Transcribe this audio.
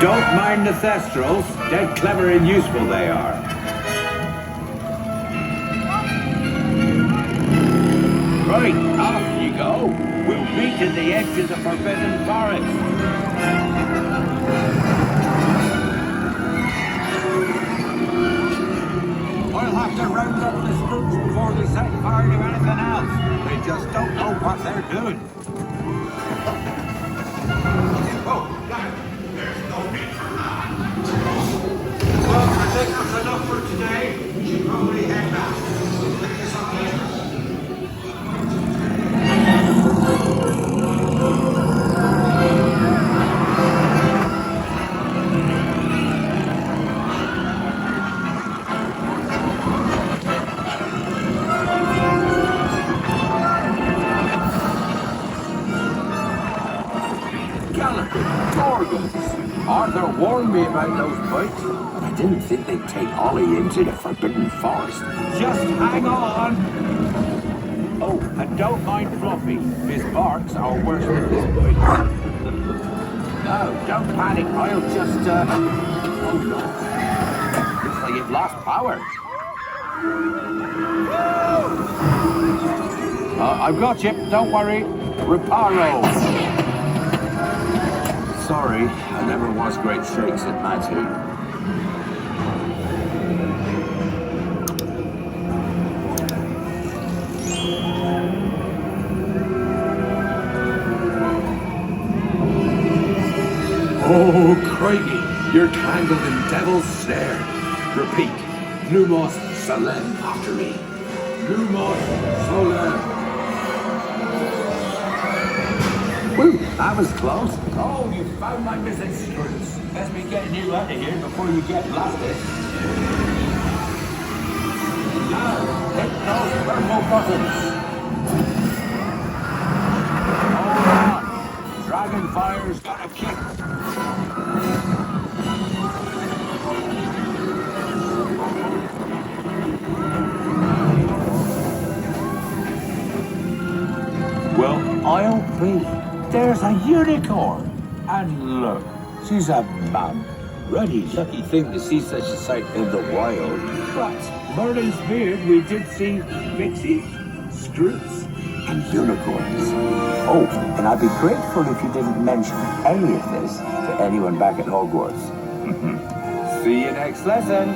Don't mind the thestrals. Dead clever and useful they are. Right, off you go. We'll meet at the edge of the Forbidden Forest. We'll have to round up the Scoots before they set fire to anything else. They just don't know what they're doing. Oh, there's no need for that. Well, I think that's enough for today. We should probably head back. We'll pick this up later. Arthur warned me about those bikes, but I didn't think they'd take Ollie into the Forbidden Forest. Just hang on! Oh, and don't mind Fluffy. His barks are worse than his bite. No, don't panic. I'll just, Oh no. Looks like you've lost power. I've got you. Don't worry. Reparo. Sorry, I never was great shakes at Matty. Oh, Craigie, you're tangled in devil's snare. Repeat, Lumos Solem after me. Lumos Solem. Woo, that was close. Oh, you found my missing screws. Best be getting you out of here before you get blasted. Now, hit those purple buttons. Hold on. Dragonfire's got a kick. Well, I'll be. There's a unicorn! And look, she's a mum. Really lucky thing to see such a sight in the wild. But Merlin's beard, we did see pixies, scroots, and unicorns. Oh, and I'd be grateful if you didn't mention any of this to anyone back at Hogwarts. See you next lesson.